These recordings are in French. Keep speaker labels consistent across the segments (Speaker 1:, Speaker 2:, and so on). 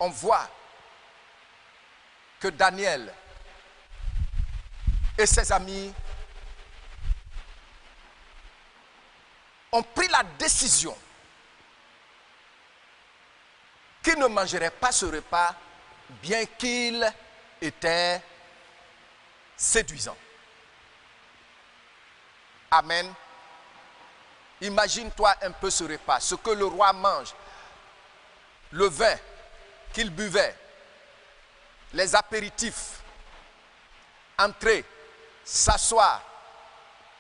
Speaker 1: on voit que Daniel et ses amis ont pris la décision qu'ils ne mangeraient pas ce repas, bien qu'il était séduisant. Amen. Imagine-toi un peu ce repas, ce que le roi mange, le vin qu'il buvait, les apéritifs, entrer, s'asseoir,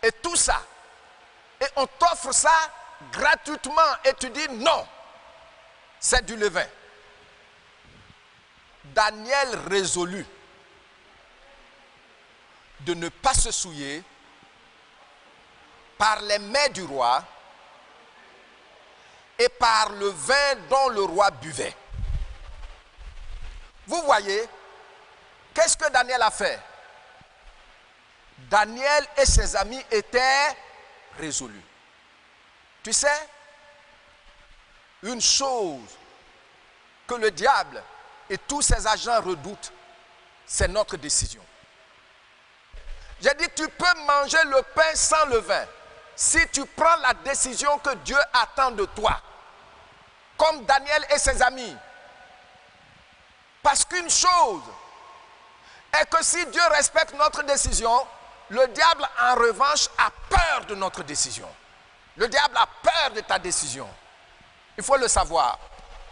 Speaker 1: et tout ça. Et on t'offre ça gratuitement et tu dis non, c'est du levain. Daniel résolut de ne pas se souiller par les mets du roi et par le vin dont le roi buvait. Vous voyez, qu'est-ce que Daniel a fait? Daniel et ses amis étaient résolus. Tu sais, une chose que le diable et tous ses agents redoutent, c'est notre décision. J'ai dit, tu peux manger le pain sans le vin si tu prends la décision que Dieu attend de toi, comme Daniel et ses amis. Parce qu'une chose est que si Dieu respecte notre décision, le diable en revanche a peur de notre décision. Le diable a peur de ta décision. Il faut le savoir.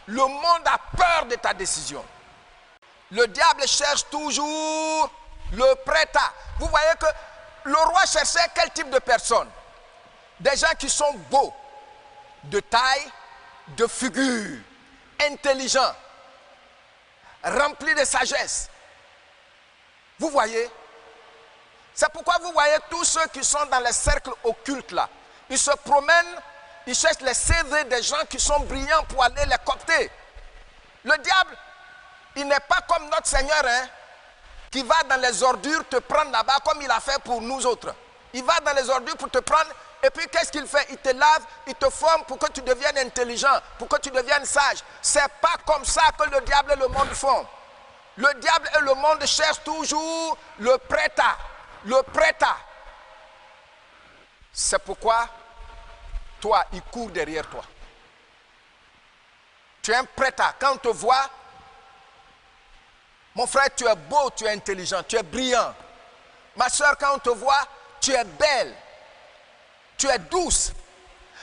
Speaker 1: Le monde a peur de ta décision. Le diable cherche toujours le prêt-à. Vous voyez que le roi cherchait quel type de personnes? Des gens qui sont beaux, de taille, de figure, intelligents, remplis de sagesse. Vous voyez? C'est pourquoi vous voyez tous ceux qui sont dans les cercles occultes là. Ils se promènent, ils cherchent les CV des gens qui sont brillants pour aller les coopter. Le diable, il n'est pas comme notre Seigneur, hein, qui va dans les ordures te prendre là-bas comme il a fait pour nous autres. Il va dans les ordures pour te prendre et puis qu'est-ce qu'il fait? Il te lave, il te forme pour que tu deviennes intelligent, pour que tu deviennes sage. C'est pas comme ça que le diable et le monde font. Le diable et le monde cherchent toujours le prêt-à. Le prêt-à. C'est pourquoi toi, il court derrière toi. Tu es un prêt-à. Quand on te voit, mon frère, tu es beau, tu es intelligent, tu es brillant. Ma soeur, quand on te voit, tu es belle, tu es douce.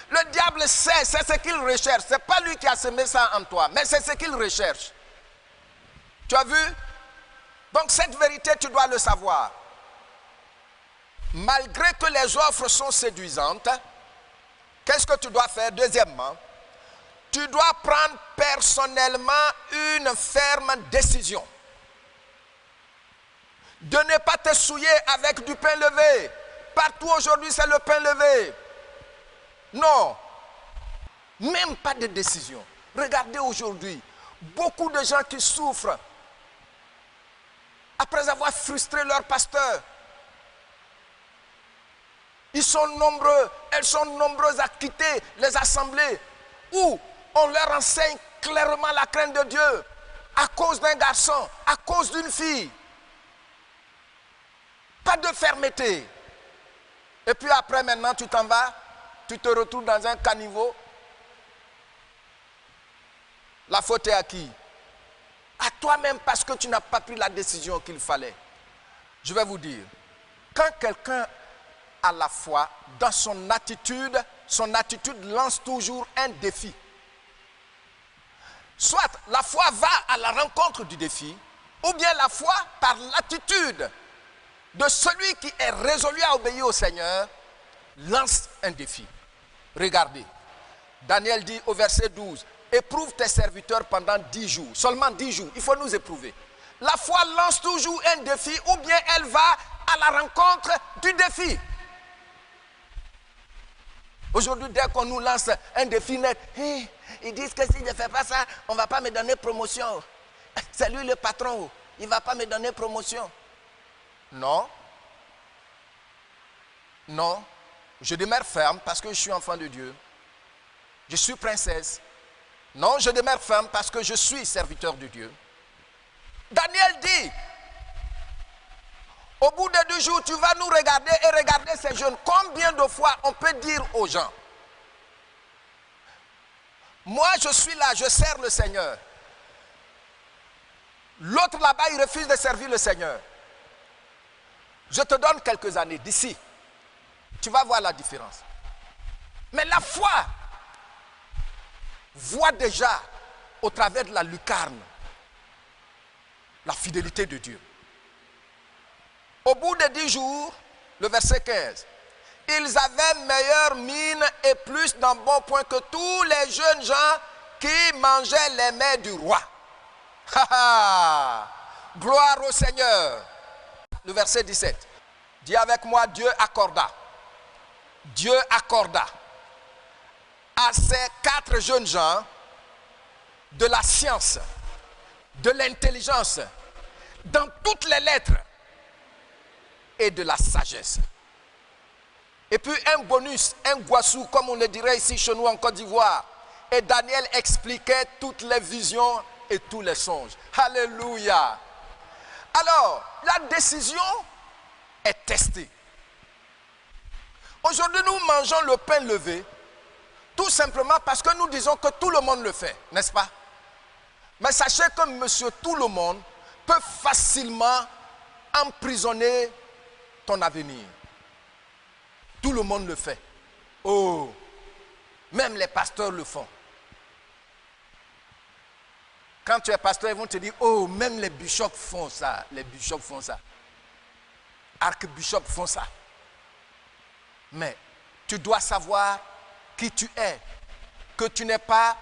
Speaker 1: Le diable sait, c'est ce qu'il recherche. Ce n'est pas lui qui a semé ça en toi, mais c'est ce qu'il recherche. Tu as vu? Donc cette vérité, tu dois le savoir. Malgré que les offres sont séduisantes, qu'est-ce que tu dois faire? Deuxièmement, tu dois prendre personnellement une ferme décision. De ne pas te souiller avec du pain levé. Partout aujourd'hui, c'est le pain levé. Non. Même pas de décision. Regardez aujourd'hui, beaucoup de gens qui souffrent après avoir frustré leur pasteur. Ils sont nombreux, elles sont nombreuses à quitter les assemblées où on leur enseigne clairement la crainte de Dieu à cause d'un garçon, à cause d'une fille. Pas de fermeté. Et puis après maintenant tu t'en vas, tu te retrouves dans un caniveau. La faute est à qui? À toi-même parce que tu n'as pas pris la décision qu'il fallait. Je vais vous dire, quand quelqu'un a la foi, dans son attitude lance toujours un défi. Soit la foi va à la rencontre du défi, ou bien la foi, par l'attitude de celui qui est résolu à obéir au Seigneur, lance un défi. Regardez, Daniel dit au verset 12, éprouve tes serviteurs pendant 10 jours, seulement 10 jours, il faut nous éprouver. La foi lance toujours un défi, ou bien elle va à la rencontre du défi. Aujourd'hui, dès qu'on nous lance un défi net, ils disent que si je ne fais pas ça, on ne va pas me donner promotion. C'est lui le patron, il ne va pas me donner promotion. Non. Non. Je demeure ferme parce que je suis enfant de Dieu. Je suis princesse. Non, je demeure ferme parce que je suis serviteur de Dieu. Daniel dit, au bout de 2 jours, tu vas nous regarder et regarder ces jeunes. Combien de fois on peut dire aux gens, moi je suis là, je sers le Seigneur. L'autre là-bas, il refuse de servir le Seigneur. Je te donne quelques années d'ici. Tu vas voir la différence. Mais la foi voit déjà au travers de la lucarne la fidélité de Dieu. Au bout de 10 jours, le verset 15, ils avaient meilleure mine et plus d'embonpoint que tous les jeunes gens qui mangeaient les mets du roi. Gloire au Seigneur. Le verset 17. Dis avec moi, Dieu accorda à ces 4 jeunes gens de la science, de l'intelligence, dans toutes les lettres et de la sagesse. Et puis un bonus, un guassou, comme on le dirait ici chez nous en Côte d'Ivoire. Et Daniel expliquait toutes les visions et tous les songes. Alléluia. Alors, la décision est testée. Aujourd'hui, nous mangeons le pain levé, tout simplement parce que nous disons que tout le monde le fait, n'est-ce pas? Mais sachez que monsieur tout le monde peut facilement emprisonner ton avenir. Tout le monde le fait. Oh, même les pasteurs le font. Quand tu es pasteur, ils vont te dire, oh, même les bishops font ça. Les bishops font ça. Archbishops font ça. Mais tu dois savoir qui tu es. Que tu n'es pas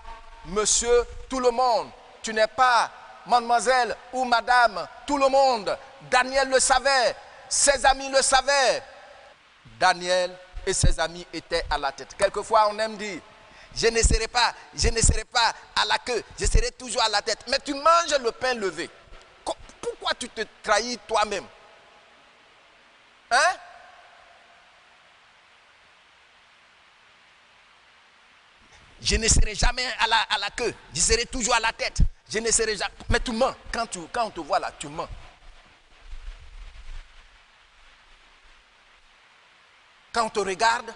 Speaker 1: monsieur tout le monde. Tu n'es pas mademoiselle ou madame tout le monde. Daniel le savait. Ses amis le savaient. Daniel et ses amis étaient à la tête. Quelquefois, on aime dire, je ne serai pas à la queue, je serai toujours à la tête. Mais tu manges le pain levé. Pourquoi tu te trahis toi-même? Hein? Je ne serai jamais à la queue, je serai toujours à la tête. Je ne serai jamais. Mais tu mens. Quand on te voit là, tu mens. Quand on te regarde,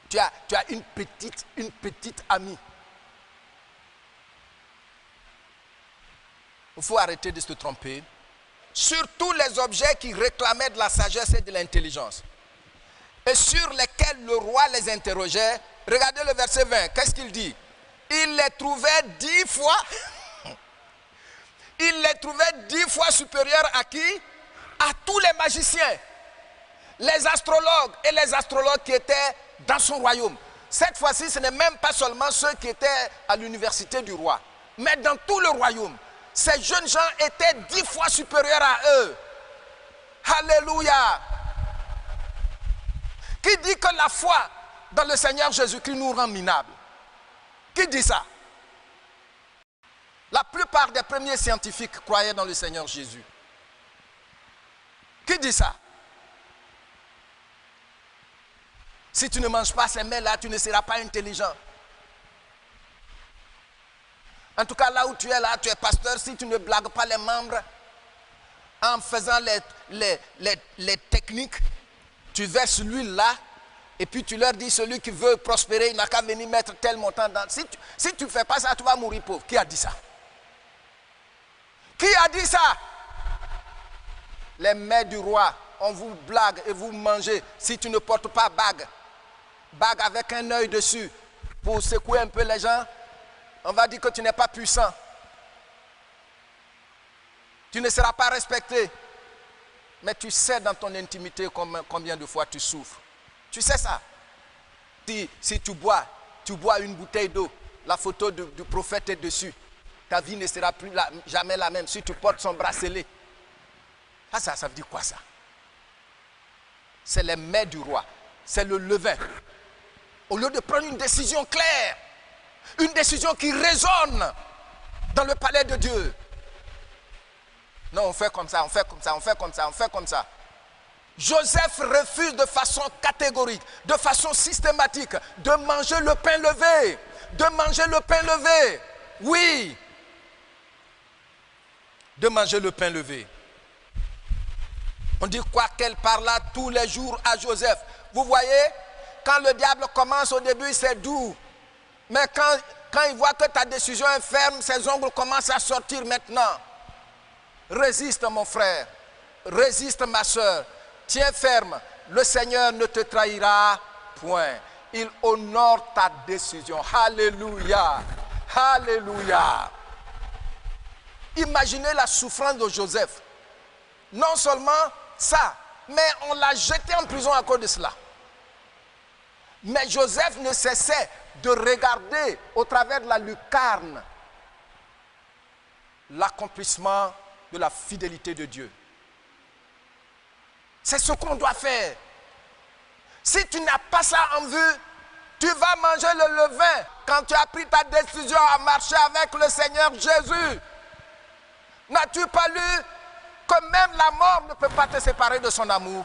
Speaker 1: tu as une petite amie. Il faut arrêter de se tromper. Sur tous les objets qui réclamaient de la sagesse et de l'intelligence, et sur lesquels le roi les interrogeait, regardez le verset 20, qu'est-ce qu'il dit? Il les trouvait 10 fois, il les trouvait 10 fois supérieurs à qui? À tous les magiciens, les astrologues et les astrologues qui étaient dans son royaume. Cette fois-ci, ce n'est même pas seulement ceux qui étaient à l'université du roi, mais dans tout le royaume. Ces jeunes gens étaient 10 fois supérieurs à eux. Alléluia. Qui dit que la foi dans le Seigneur Jésus-Christ nous rend minables? Qui dit ça? La plupart des premiers scientifiques croyaient dans le Seigneur Jésus. Qui dit ça? Si tu ne manges pas ces mets-là, tu ne seras pas intelligent. En tout cas, là où tu es là, tu es pasteur, si tu ne blagues pas les membres en faisant les techniques, tu verses l'huile là, et puis tu leur dis, celui qui veut prospérer, il n'a qu'à venir mettre tel montant dans. Si tu ne fais pas ça, tu vas mourir pauvre. Qui a dit ça? Qui a dit ça? Les mets du roi, on vous blague et vous mangez. Si tu ne portes pas bague avec un œil dessus, pour secouer un peu les gens, on va dire que tu n'es pas puissant. Tu ne seras pas respecté. Mais tu sais dans ton intimité combien de fois tu souffres. Tu sais ça. Si tu bois une bouteille d'eau, la photo du prophète est dessus. Ta vie ne sera plus jamais la même. Si tu portes son bracelet. Ça veut dire quoi ça? C'est les mets du roi. C'est le levain. Au lieu de prendre une décision claire, une décision qui résonne dans le palais de Dieu. Non, on fait comme ça, on fait comme ça, on fait comme ça, on fait comme ça. Joseph refuse de façon catégorique, de façon systématique, de manger le pain levé. De manger le pain levé. Oui. De manger le pain levé. On dit quoi qu'elle parla tous les jours à Joseph. Vous voyez, quand le diable commence au début, c'est doux. Mais quand il voit que ta décision est ferme, ses ongles commencent à sortir maintenant. Résiste mon frère. Résiste ma soeur. Tiens ferme. Le Seigneur ne te trahira point. Il honore ta décision. Alléluia. Alléluia. Imaginez la souffrance de Joseph. Non seulement ça, mais on l'a jeté en prison à cause de cela. Mais Joseph ne cessait de regarder au travers de la lucarne l'accomplissement de la fidélité de Dieu. C'est ce qu'on doit faire. Si tu n'as pas ça en vue, tu vas manger le levain quand tu as pris ta décision à marcher avec le Seigneur Jésus. N'as-tu pas lu que même la mort ne peut pas te séparer de son amour?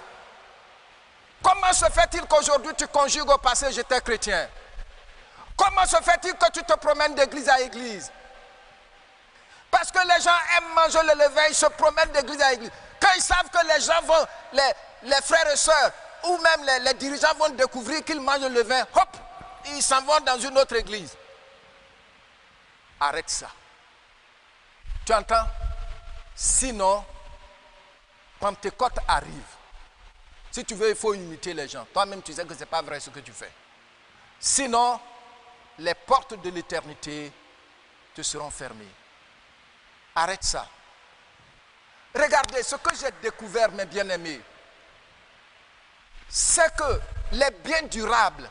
Speaker 1: Comment se fait-il qu'aujourd'hui tu conjugues au passé j'étais chrétien? Comment se fait-il que tu te promènes d'église à église? Parce que les gens aiment manger le levain, ils se promènent d'église à église. Quand ils savent que les gens vont, les frères et sœurs, ou même les dirigeants vont découvrir qu'ils mangent le levain, hop, ils s'en vont dans une autre église. Arrête ça. Tu entends? Sinon, Pentecôte arrive. Si tu veux, il faut imiter les gens. Toi-même, tu sais que ce n'est pas vrai ce que tu fais. Sinon, les portes de l'éternité te seront fermées. Arrête ça. Regardez, ce que j'ai découvert, mes bien-aimés, c'est que les biens durables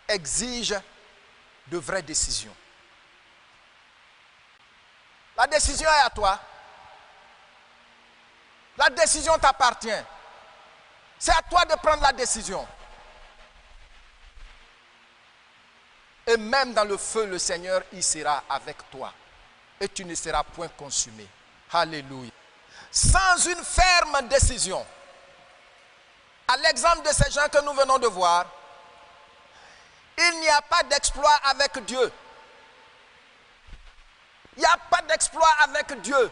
Speaker 1: exigent de vraies décisions. La décision est à toi. La décision t'appartient. C'est à toi de prendre la décision. Et même dans le feu, le Seigneur y sera avec toi. Et tu ne seras point consumé. Alléluia. Sans une ferme décision, à l'exemple de ces gens que nous venons de voir, il n'y a pas d'exploit avec Dieu. Il n'y a pas d'exploit avec Dieu.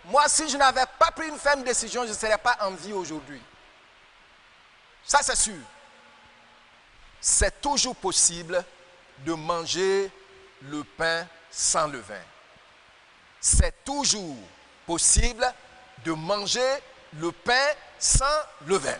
Speaker 1: Moi, si je n'avais pas pris une ferme décision, je ne serais pas en vie aujourd'hui. Ça, c'est sûr. C'est toujours possible de manger le pain sans levain. C'est toujours possible de manger le pain sans levain.